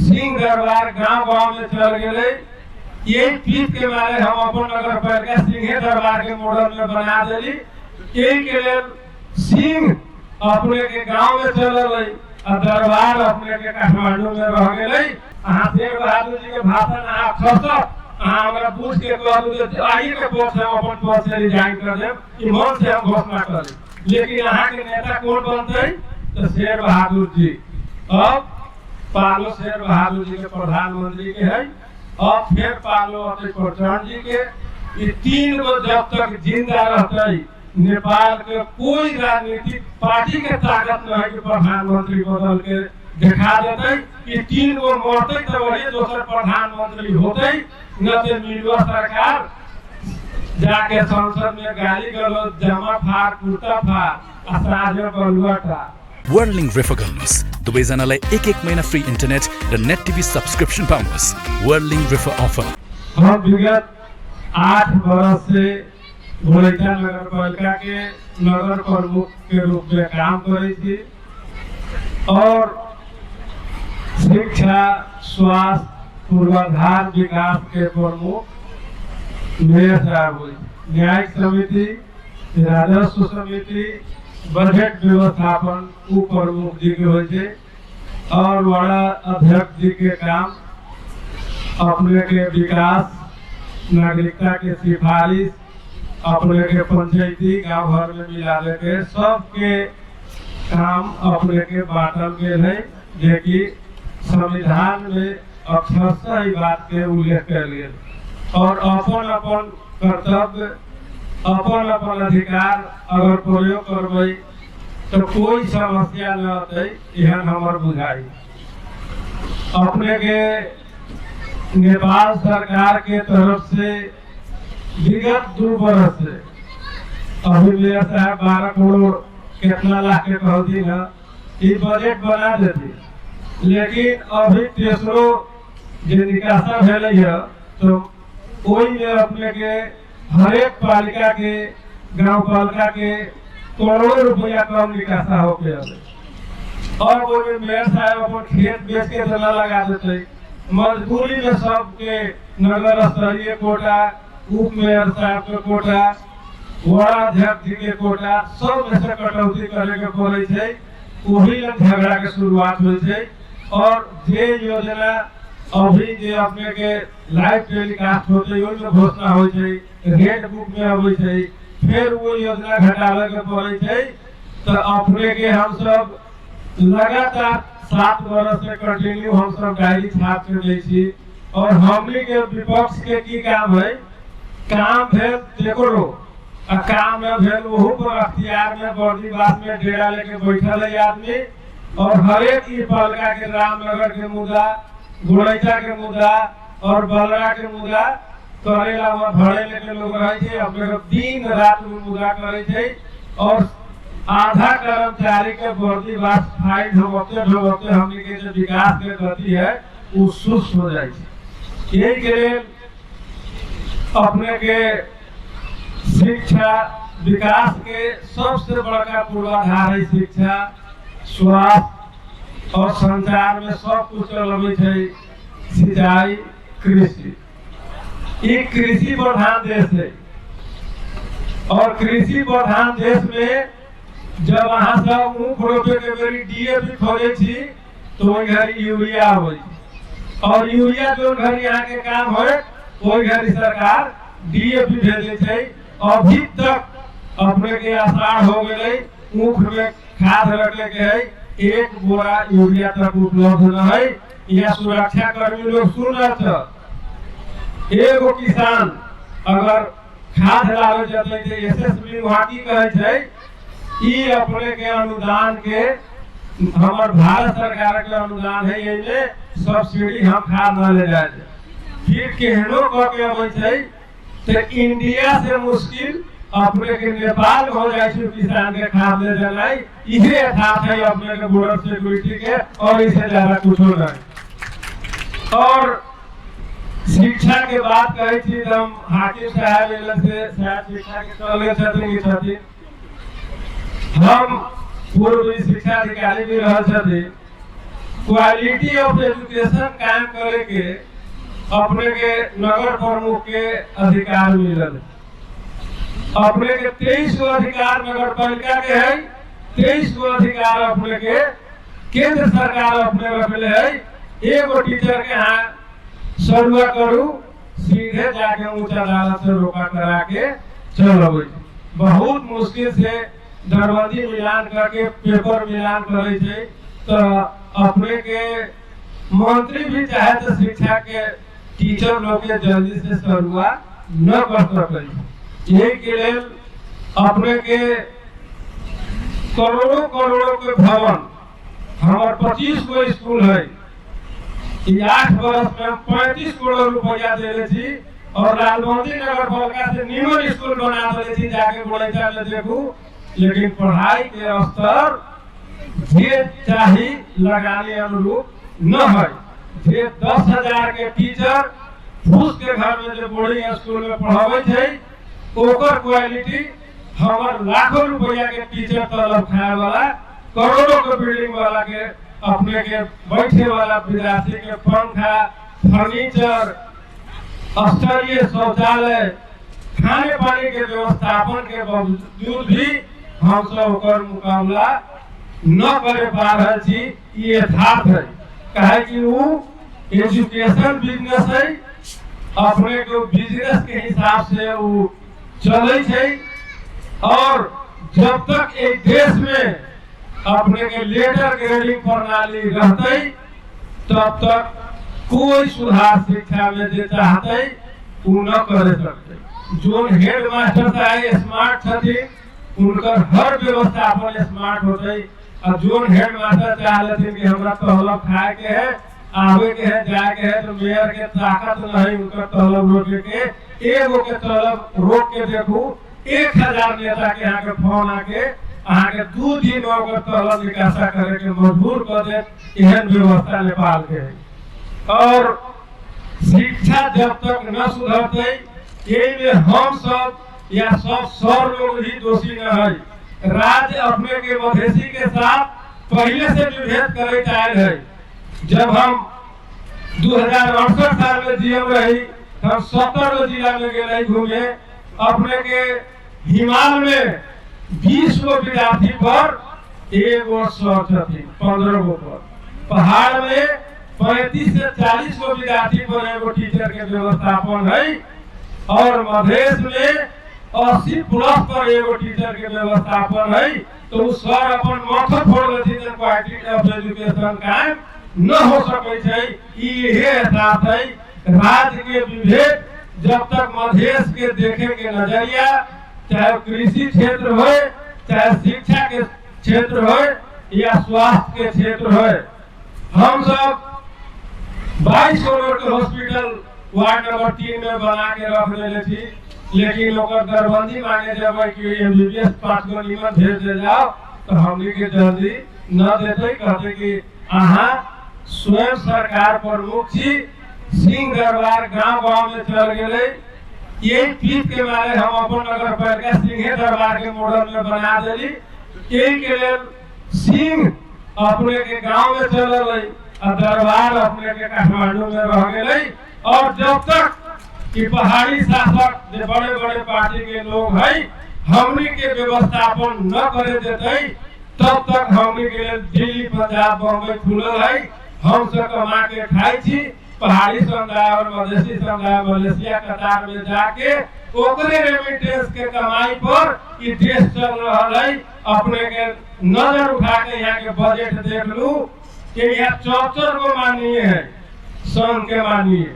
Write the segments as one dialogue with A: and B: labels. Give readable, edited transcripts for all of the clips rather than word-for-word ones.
A: सिंह दरबार गांव गांव में चल गए। यही चीज के मारे हम अपन नगर पालिका सिंह दरबार के मॉडल में बना देली। यही के लिए सिंह अपने के गांव में चल रही और दरबार अपने के काठमांडू में रह गए। शेर बहादुर जी के भाषण आप हमरा पूछ के कहलू जे आइए के पक्ष हम अपन पद से रिजाइन कर देब, ई मन से हम घोषणा करी। लेकिन यहाँ के नेता कौन बनते? तो शेर बहादुर जी। अब पालो शेर बहादुर जी के प्रधानमंत्री के है, अब फिर पालो अति प्रचंड जी के। ये तीन गो जब तक जिंदा रहते नेपाल के कोई राजनीतिक पार्टी के ताकत न है कि प्रधानमंत्री बदल के दिखा देते। ये तीन गो मरते तो वही दोसर प्रधानमंत्री होते, न तो मिलवा सरकार जाके संसद में गाली गलौज जमा फार कुर्ता फार असाध्य बलुआ था।
B: Whirling River Guns, दुवैजनालाई एक महिना फ्री इन्टरनेट र नेट टिभी सब्सक्रिप्सन पाउनुहोस्। Whirling River Offer।
A: हम विगत 8 वर्ष से घोड़ैचा नगर पालिका के नगर प्रमुख के रूप में काम करे थी और शिक्षा, स्वास्थ्य, पूर्वाधार विकास के प्रमुख मेयर साहब हुए। न्यायिक समिति, राजस्व समिति, बजट व्यवस्थापन उप प्रमुख जी के होते और बड़ा अध्यक्ष जी के काम अपने के विकास, नागरिकता के सिफारिश, अपने के पंचायती गांव घर में मिला के सबके काम अपने के बांटल गए है, जेकि संविधान में अक्षरशः ही बात के उल्लेख कर लिए और अपन अपन कर्तव्य, अपन अपन अधिकार अगर प्रयोग करबे तो कोई समस्या न होते, यह हमार बुझाई। अपने के नेपाल सरकार के तरफ से विगत 2 वर्ष से अभी मेयर साहब 12 करोड़ कितना लाख के कहती न ये बजट बना देती, लेकिन अभी तेसरो जो निकासा भेल है तो कोई में अपने के हर एक पालिका के गांव पालिका के करोड़ों रुपया कम निकासा हो गया और वो मेयर साहब अपन खेत बेच के धरना लगा देते। मजबूरी में सबके नगर स्तरीय कोटा, उप मेयर साहब के कोटा, वार्ड अध्यक्ष जी के कोटा सब में से कटौती करे के पड़े थे। वही झगड़ा के शुरुआत हुई थी और जे योजना अभी जे अपने के लाइव टेलीकास्ट होते घोषणा हो रेड बुक में अबै छै, फिर वो योजना घटावे के पड़े थे। तो अपने के हम सब लगातार 7 वर्ष से कंटिन्यू हम सब डायरी छाप के दै छी और हमनी के विपक्ष के की काम है, काम भेल तेकरो आ काम में भेल वहू पर अख्तियार में बर्दीवास में डेरा लेके बैठल है आदमी और हर एक पालिका के रामनगर के मुद्दा, घोड़ैचा के मुद्दा और बलरा के मुद्दा करेला भरे लेके लोग रहे अपने दिन रात में मुद्दा करे और आधा कर्मचारी के बर्दीवास फाइल ढोबते हमने के जो विकास के गति है वो सुस्त हो जाए। यही के लिए अपने के शिक्षा विकास के सबसे बड़ा पूर्वाधार है शिक्षा, स्वास्थ्य और संचार में सब कुछ चलबे है। सिंचाई, कृषि, ये कृषि प्रधान देश है और कृषि प्रधान देश में जब वहां सब ऊख रोपे के बेरी डीएपी खोजे थी तो वही घर यूरिया हो और यूरिया जो घर यहाँ के काम हो वही घर सरकार डीएपी भेजे थे। अभी तक अपने के आसार हो गए ऊख में खाद रखे के है, 1 बोरा यूरिया तक उपलब्ध न है। यह सुरक्षा कर्मी लोग सुन रहे, एगो किसान अगर खाद लावे जाते थे एसएसबी वहाँ की कहे ये अपने के अनुदान के हमारे भारत सरकार के अनुदान है, ये सब्सिडी हम खाद न ले जाए फिर केहनो कह के अबै तो इंडिया से मुश्किल अपने के नेपाल हो जाए किसान के खाद ले जाना इहे यथार्थ है अपने के बॉर्डर सिक्योरिटी के और इसे ज्यादा कुछ नहीं। और शिक्षा के बात कही थी हम हाकिम साहब से शायद शिक्षा के चले छथिन, हम पूर्व शिक्षा अधिकारी भी रहे क्वालिटी ऑफ एजुकेशन कायम करे के अपने के नगर प्रमुख के अधिकार मिलल। अपने के 23 गो अधिकार नगर पालिका के है, 23 गो अधिकार अपने के केंद्र सरकार अपने रखले है। एगो टीचर के यहाँ सरुआ करू सीधे जाके उच्च अदालत से रोका करा के चल। बहुत मुश्किल से दरबंदी मिलान करके पेपर मिलान करे छे। तो अपने के मंत्री भी चाहे तो शिक्षा के टीचर लोग के जल्दी से सरुआ न कर सके। यही के लिए अपने के करोड़ों करोड़ों के भवन हमारे 25 गो स्कूल है, 8 वर्ष में 35 करोड़ रुपया दे थी और लालबंदी नगर पालिका से निमन स्कूल बना दे थी। जाके बड़ैचा में देखू, लेकिन पढ़ाई के स्तर जे चाही लगाने अनुरूप न है। जे 10,000 के टीचर फूस के घर में जो बोर्डिंग स्कूल में पढ़ावे थे, ओकर क्वालिटी हमार लाखों रुपया के टीचर तलब खाए वाला, करोड़ों के बिल्डिंग वाला के अपने के बैठे वाला विद्यार्थी के पंखा, फर्नीचर, स्तरीय शौचालय, खाने पानी के व्यवस्थापन के बावजूद भी हम सब ओकर मुकाबला न करे पा रहे छी। ये यथार्थ है, कहे कि वो एजुकेशन बिजनेस है, अपने को बिजनेस के हिसाब से वो चले छे। और जब तक एक देश में अपने के लेटर ग्रेडिंग प्रणाली रहते, तब तक कोई सुधार शिक्षा में जे चाहते वो न कर सकते। जो हेड मास्टर साहब स्मार्ट छथि, उनकर हर व्यवस्थापन स्मार्ट होते। और जो हेड मास्टर चाह लेते कि हमरा तलब खाए के है, आवे के है, जाए के है, तो मेयर के ताकत नहीं उनका तलब रोके के। एगो के तलब रोक के देखू, 1000 नेता के यहाँ के फोन आके अहाँ के 2 दिन में तलब निकासा करे के मजबूर कर दे। एहन व्यवस्था नेपाल के है। और शिक्षा जब तक न सुधरते, यही में हम सब या सब सर लोग ही दोषी न है। राज्य अपने के मधेसी के साथ पहले से विभेद करे आयल है। जब हम 2068 साल में जीएम रही, हम 70 जिला में गए घूमे। अपने के हिमालय में 20 गो विद्यार्थी पर 1 गो सर छथि, 15 गो पर। पहाड़ में 35 से 40 गो विद्यार्थी पर 1 गो टीचर के व्यवस्थापन है। और मधेश में 80 प्लस पर 1 गो टीचर के व्यवस्थापन है। तो सर अपन माथा फोड़ लेती तो क्वालिटी ऑफ एजुकेशन कायम न हो सके छे। ये एहसास है। राज्य के विभेद जब तक मधेश के देखे के नजरिया, चाहे कृषि क्षेत्र हो, चाहे शिक्षा के क्षेत्र हो, या स्वास्थ्य के क्षेत्र हो, हम सब 22 करोड़ के हॉस्पिटल वार्ड नंबर 3 में बना के रख देले थी। लेकिन ओकर दरबंदी मांगे जब कि एमबीबीएस 5 गो निमन भेज दे जाओ, तो हमनी के जल्दी न देते। कहते कि अहाँ स्वयं सरकार प्रमुख छी, सिंह दरबार गांव-गांव में चल गए। यही पीठ के मारे हम अपन नगर पालिका सिंह दरबार के मॉडल में बना देली। यही के लिए सिंह अपने के गांव में चल रही और दरबार अपने के काठमांडू में रह गए। और जब तक कि पहाड़ी शासक जो बड़े बड़े पार्टी के लोग हैं, हमनी के व्यवस्थापन न करे देते, तब तक हमनी के लिए दिल्ली, पंजाब, बम्बई खुलल है। हम सब कमा के खाई छी। पहाड़ी समुदाय और मधेसी समुदाय मलेशिया, कतार में जाके ओकरे रेमिटेंस के कमाई पर ये देश चल रहा है। अपने के नजर उठा के यहाँ के बजट देख लू कि यहाँ 74 गो माननीय है, संघ के माननीय।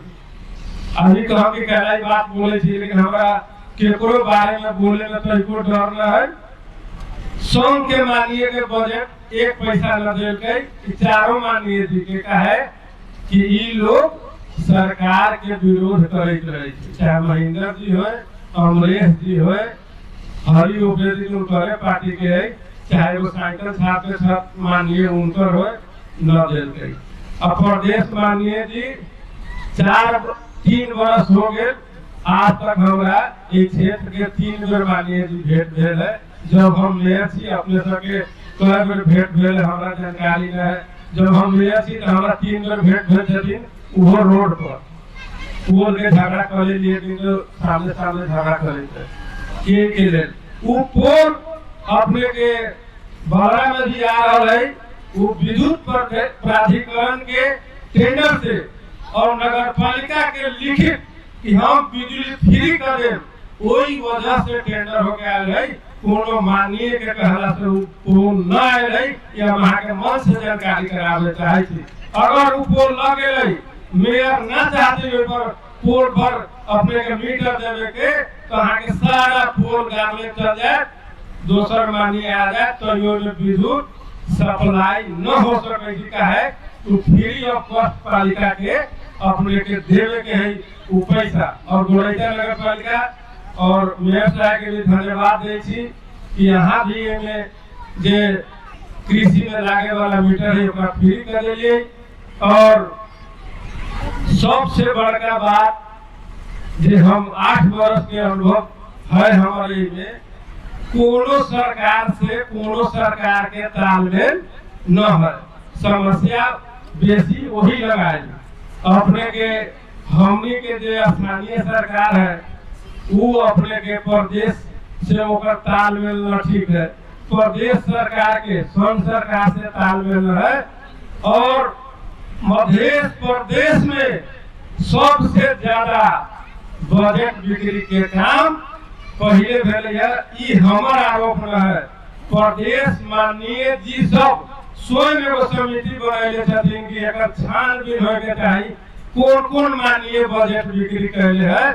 A: अभी तो हम भी कहलाई बात बोले थी, लेकिन हमारा केकरो बारे में बोले में तो एको डर न है। संघ के माननीय के बजट 1 पैसा न दे के, चारों माननीय जी के कहे कि ये लोग सरकार के विरोध करते रहे, चाहे महेंद्र जी हो, अमरेश जी हो, हरि उपेंद्र जी उनके पार्टी के है, चाहे वो साइकिल छाप के साथ माननीय उनकर हो, न दे गई। अब प्रदेश माननीय जी 3 वर्ष हो गए, आज तक हमारा एक क्षेत्र के 3 बेर माननीय जी भेंट भेल है। जब हम मेयर थी अपने सबके कई बेर भेंट भेल, हमारा जानकारी न है। जब हम मेयर थी तो हमारा 3 बार भेंट भेज छथिन वो रोड पर पोल के झगड़ा करे लिए दिन जो सामने सामने झगड़ा करे थे के लिए वो पोल अपने के बड़ा में भी आ रहा है वो विद्युत प्राधिकरण के टेंडर से और नगर पालिका के लिखित कि हम बिजली फ्री कर दें वही वजह से टेंडर हो गया है कोनो माननीय के कहला से पोल न आए रही या वहाँ के मन से जानकारी करावे चाहे थी अगर वो पोल लगे रही मेयर न चाहते हुए पर पोल पर अपने के मीटर देवे के तो वहाँ के सारा पोल गाँव में चल जाए दोसर मानिए आ जाए तो यो विद्युत सप्लाई न हो सके का है तो फ्री ऑफ कॉस्ट पालिका के अपने के देवे के है वो पैसा और गोरैया नगर पालिका और मेयर साहब के भी धन्यवाद दे छी कि यहाँ भी में जे कृषि में लागे वाला मीटर है ओकरा फ्री कर दिए और सबसे बड़का बात जे हम 8 वर्ष के अनुभव है हमारे में कोनो सरकार के तालमेल न है समस्या बेसी वही लगाए अपने के हमनी के जो स्थानीय सरकार है वो अपने के प्रदेश से होकर तालमेल न ठीक है प्रदेश सरकार के संघ सरकार से तालमेल है और मध्य प्रदेश में सबसे ज्यादा बजट बिक्री के काम पहले भेल हमार आरोप न है प्रदेश माननीय जी सब स्वयं एगो समिति बनैले छथिन कि एकर छानबीन होय के चाही कौन माननीय बजट बिक्री कैले है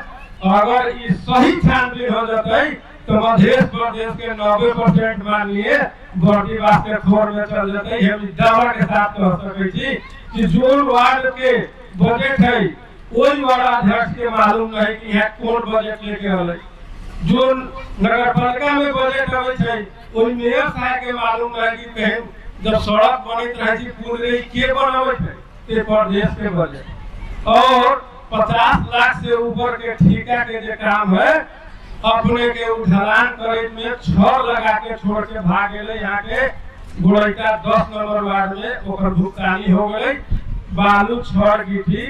A: अगर ये सही छानबीन हो जाते तो मध्य प्रदेश के 90% माननीय बॉडी वास्ते खोर में चल जाते हम दावा के साथ कह सके कि जो वार्ड के बजट है वही वार्ड अध्यक्ष के मालूम नहीं कि यहाँ कौन बजट लेके आए जो नगर पालिका में बजट आवे छै वही मेयर साहब के मालूम नहीं कि कहीं जब सड़क बनत रहे पूरे के बनावे छै ते प्रदेश के बजट और 50 लाख से ऊपर के ठेका के जो काम है अपने के ढलान करे में छड़ लगा के छोड़ के भाग गए यहाँ के गोरैया 10 नंबर वार्ड में ओकर भुगतानी हो गई बालू छड़ गिट्टी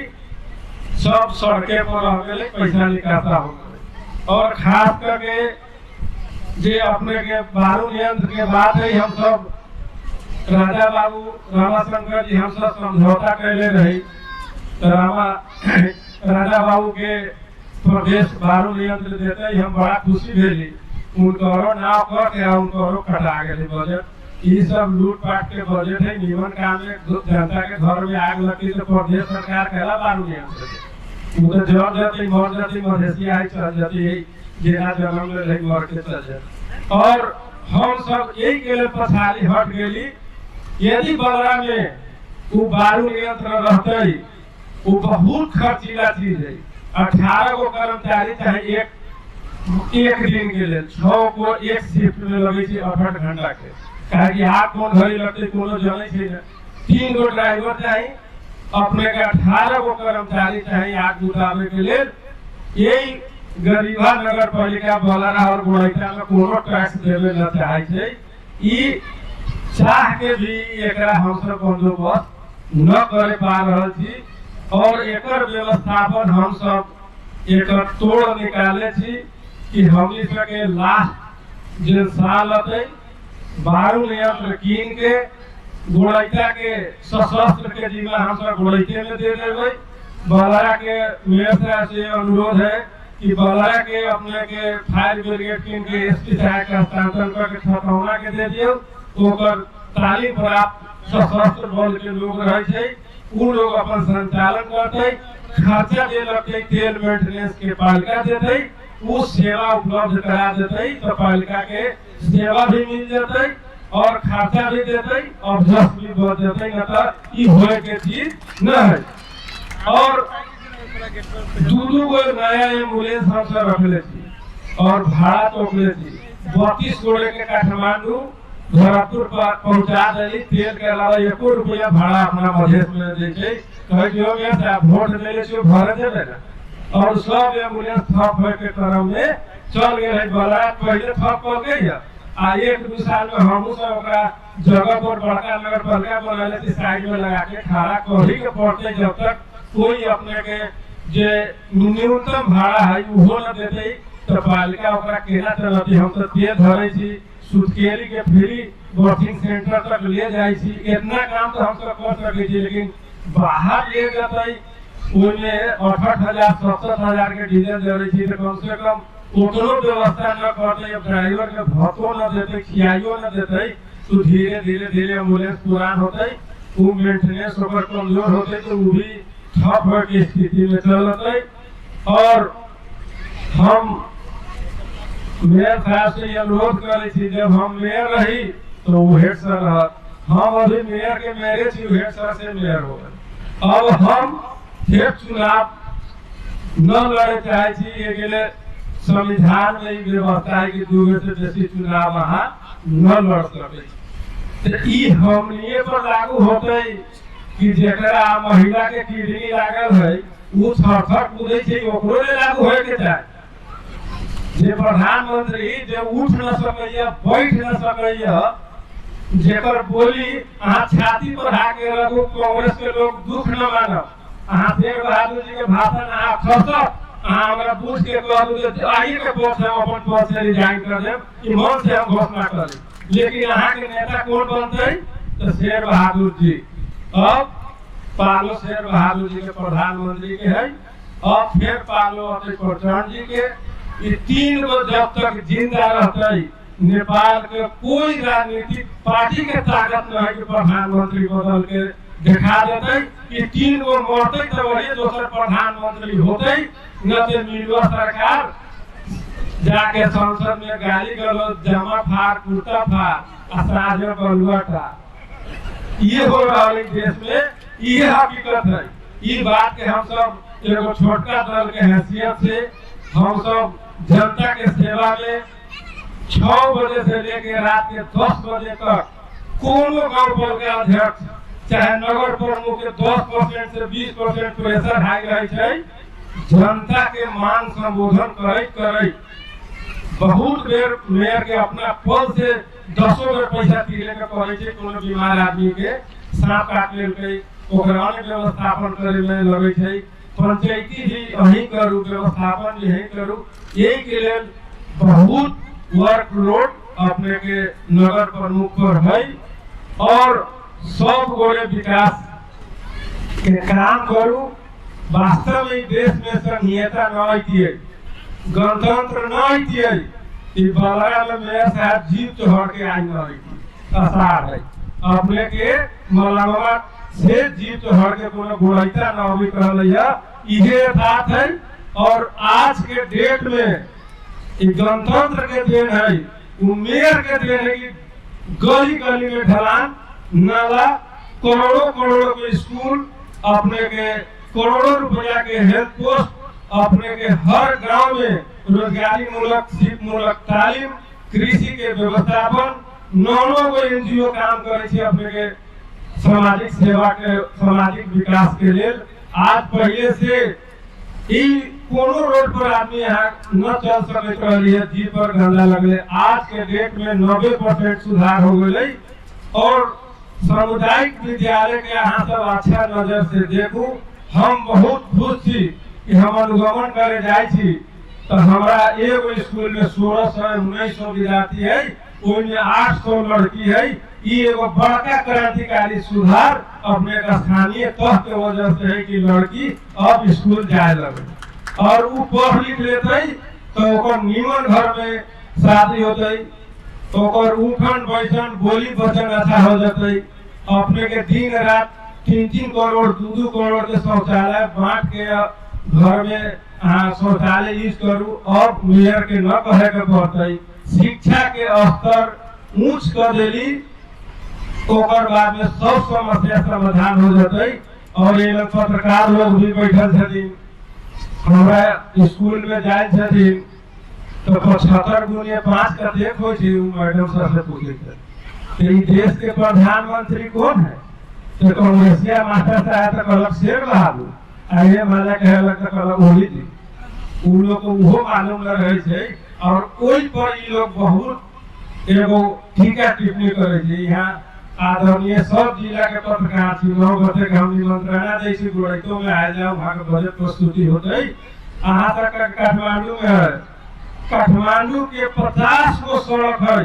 A: सब सड़के पर रह गए पैसा निकासा हो गए और खास करके जे अपने के बालू यंत्र के बात है हम सब राजा बाबू रामाशंकर जी हम सब समझौता कैले रही तो राजा बाबू के प्रदेश बालू यंत्र देते हम बड़ा खुशी भेली उनको नाव करके उनको कटा गए बजट ये सब लूटपाट के बजट है निमन काम में जनता के घर में आग लगती तो प्रदेश सरकार कहला बालू यंत्र वो तो जड़ जाती मर जाती मधेसिया है चल जाती है जेना जन्म ले रही मर के चल जाती और हम सब यही के लिए पछाड़ी हट गई यदि बलरा में वो बालू यंत्र रहते वो बहुत खर्चीला चीज है 18 गो कर्मचारी चाहे एक दिन के लिए 6 को एक शिफ्ट में लगे 8 घंटा के काहे कि आप कौन घड़ी लगते कोनो जने छे 3 गो ड्राइवर चाहिए अपने के 18 गो कर्मचारी चाहिए आग बुझावे के लिए यही गरीबा नगर पालिका बलरा और गोरैया में कोनो टैक्स देवे न चाहे छे ई चाह के भी एकरा हम सब बंदोबस्त न करे पा रहल छी और एकर व्यवस्थापन हम सब एकर तोड़ निकाले छी कि हमनी सके लास्ट जे साल अते बारू यंत्र कीन के गोरैया के सशस्त्र के जिम्मा हम सब गोरैया में दे देबै बलरा के मेयर से अनुरोध है कि बलरा के अपने के फायर ब्रिगेड कीन के एसपी साहब का हस्तांतरण करके छतौना के दे दियो ओकर तालीम प्राप्त सशस्त्र बल के लोग रहे छै उ लोग अपन संचालन करते खर्चा जे लगते तेल मेंटेनेंस के पालिका देते वो सेवा उपलब्ध करा देते तो पालिका के सेवा भी मिल जाते और खर्चा भी देते और जस भी बढ़ जाते न तो ई होए के चीज न है और दू गो नया एम्बुलेंस हम सब रखले छी और भाड़ा तोकले छी 32 गोड़े के काठमांडू भरतपुर पर पहुंचा देली तेल के अलावा 1 रुपया भाड़ा अपना मधेश में दे छै कहे कि हो गया साहब वोट देले छी भर देबे ना और सब एम्बुलेंस ठप होय के क्रम में चल गए है बलरा पहले ठप हो गई आ 1-2 साल में हमहू सब ओकरा जगह पर बड़का नगर पालिका बनले थी साइड में लगा के खड़ा करी के पड़ते जब तक कोई अपने के जे न्यूनतम भाड़ा है वो न देते तो पालिका ओकरा केना चलती। हम तो ते धरे छी सुतकेली के फ्री वॉशिंग सेंटर तक ले जाई छी, इतना काम तो हम सब कर सके छी, लेकिन बाहर ले जाते ओने 68,000 67,000 के डीजल जरे छी तो कम से कम उतनो व्यवस्था न करते, ड्राइवर के भत्तो न देते, खियाइयो न देते, तो धीरे धीरे एम्बुलेंस पुरान होते, वो मेंटेनेंस ओकर कमजोर होते तो वो भी ठप के स्थिति में चलते। और हम मेयर साहब से अनुरोध करे छी, जब हम मेयर रही तो वो हेड सर रहा, हम अभी मेयर के मेरे छी, हेड सर से मेयर हो गए। अब हम फिर चुनाव न लड़े चाहे छी, ये गेले संविधान में व्यवस्था है कि 2 से बेसी चुनाव वहाँ न लड़ सके। तो ई हमनिए पर लागू होते कि जेकरा महिला के किडनी लागल है वो थर कूदे छे, ओकरो ले लागू होए के चाहे। जे प्रधानमंत्री जे उठ न सकैया, बैठ न सकैया, जेकर बोली अहाँ छाती पर हाके रखू, कांग्रेस के लोग दुख न मानब। अहाँ शेर बहादुर जी के भाषण अहाँ खसब, हमरा पूछ के कहलू जे आइए के पक्ष हम अपन पद से रिजाइन कर देब, ई मन से हम घोषणा करी, लेकिन अहाँ के नेता कौन बनते तो शेर बहादुर जी। अब पालो शेर बहादुर जी के प्रधानमंत्री के है, अब फिर पालो अतुल प्रचंड जी के। ये 3 गो जब तक जिंदा रहते नेपाल के कोई राजनीतिक पार्टी के ताकत न है कि प्रधानमंत्री बदल के दिखा देते। ये 3 गो मरते तो वही दोसर प्रधानमंत्री होते, न तो मिलवा सरकार जाके संसद में गाली गलौज, जमा फाड़, कुर्ता फाड़, असाज में बलुआ था। ये हो रहा है देश में, ये हकीकत है। ये बात के हम सब एगो छोटका दल के हैसियत से हम सब जनता के सेवा में 6 बजे से लेकर रात के 10 बजे तक कोनो गांव बल के अध्यक्ष चाहे नगर प्रमुख के 10% से 20% प्रेशर हाई रहे छै, जनता के मांग संबोधन करे बहुत बेर मेयर के अपना पद से 10 बेर पैसा तिरे के कहै छै, कोनो बीमार आदमी के सांप काट लेलकै ओकरा व्यवस्थापन करे में लगे छै, पंचायती भी यही करू, व्यवस्थापन यही करू। यही के लिए बहुत वर्कलोड अपने के नगर प्रमुख पर है और सब गोरे विकास के काम करू। वास्तव में देश में संघीयता न होती है, गणतंत्र न होती है, बलरा में मेयर साहब जीव चढ़ के आई न होती आसार है अपने के मलंगवा से जीव चढ़ के कोनो गोड़ैता न होई कहलैया, इहे बात है। और आज के डेट में गणतंत्र के देन है, मेयर के देन है कि गली गली में ढलान, नाला, करोड़ों के स्कूल, अपने के करोड़ों रुपया के हेल्थ पोस्ट, अपने के हर गांव में रोजगारी मूलक, शिल्प मूलक तालीम, कृषि के व्यवस्थापन, 9 गो एनजीओ काम करे छे अपने के सामाजिक सेवा के, सामाजिक विकास के लिए। आज पहले से कोनो रोड पर आदमी यहाँ न चल सकते रही है, जी पर गंदा लगले। आज के डेट में 90% सुधार हो गए और सामुदायिक विद्यालय के यहाँ सब अच्छा नजर से देखू। हम बहुत खुश थी कि हम अनुगमन करे जाए छी तो हमारा एगो स्कूल में 1600-1900 विद्यार्थी है, उनमें 800 लड़की है। ये एगो बड़का क्रांतिकारी सुधार अपने स्थानीय तह के वजह से है कि लड़की अब स्कूल जाए लगे और वो पढ़ लिख लेते तो निमन घर में शादी होते, तो उठन बैठन बोली वचन अच्छा हो जाते। अपने के दिन रात 3-3 करोड़ 2-2 करोड़ के शौचालय बांट के घर में शौचालय यूज करू। अब मेयर के न कहे के पड़ते, शिक्षा के स्तर ऊंच कर देली, ओकर बाद में सब समस्या समाधान हो जाते। और ये पत्रकार लोग भी बैठल छथिन, हमारा स्कूल में जाए छथिन तो 75x5 का देख हो छी, मैडम सर से पूछे थे देश के प्रधानमंत्री कौन है, तो कांग्रेसिया मास्टर साहब तो कहलक शेर बहादुर, आइए माला कहलक तो कहलक ओली जी। उन लोग को वो मालूम न रहे छे और ओई पर ये लोग बहुत एगो टीका टिप्पणी करे छी। यहाँ आदरणीय सब जिला के पत्रकार छी, 9 बजे के हम निमंत्रणा दै छी, गोड़ैतो में आ जाओ, वहाँ के बजट प्रस्तुति होते। अहाँ तक काठमांडू में है, काठमांडू के 50 गो सड़क है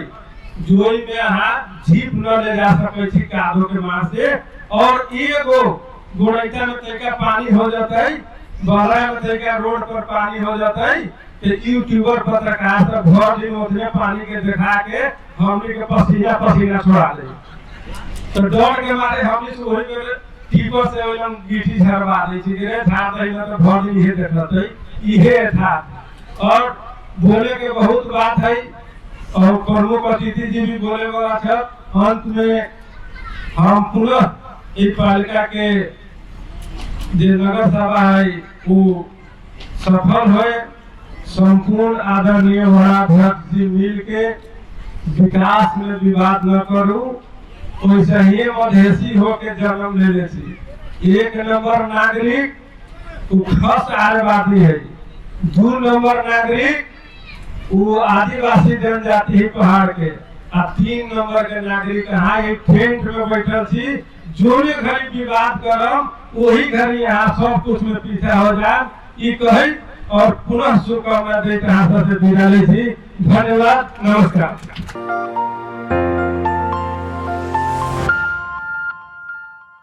A: जोई में अहाँ जीप न ले जा सके छी कादो के मार से, और एगो गोड़ैता में तैका पानी हो जाता, बाला में तैका रोड पर पानी हो जाता, यूट्यूबर पत्रकार सब घर दिन उतने पानी के दिखा के हमने के पसीना छोड़ा दे। तो डर के मारे हमने से वही के टीपर से एकदम गिट्टी झरवा दी थी रे, था दे ना तो घर दिन ये देखते इहे था। और बोले के बहुत बात है, और प्रमुख अतिथि जी भी बोले वाला था। अंत में हम पुनः एक पालिका के जो नगर सभा है वो सफल है, संपूर्ण आदरणीय वड़ाध्यक्ष जी मिल के विकास में विवाद न करूं, वैसे ही मधेसी हो के जन्म ले लेती। 1 नंबर नागरिक वो खस आदिवासी है, 2 नंबर नागरिक वो आदिवासी जनजाति है पहाड़ के, और 3 नंबर के नागरिक यहाँ एक टेंट में बैठल छी। जो घड़ी विवाद करम वही घड़ी यहाँ सब कुछ में पीछा हो जाए, ये कही और पुनः शुभकामना देते हाथ से विदा ले छी। धन्यवाद, नमस्कार।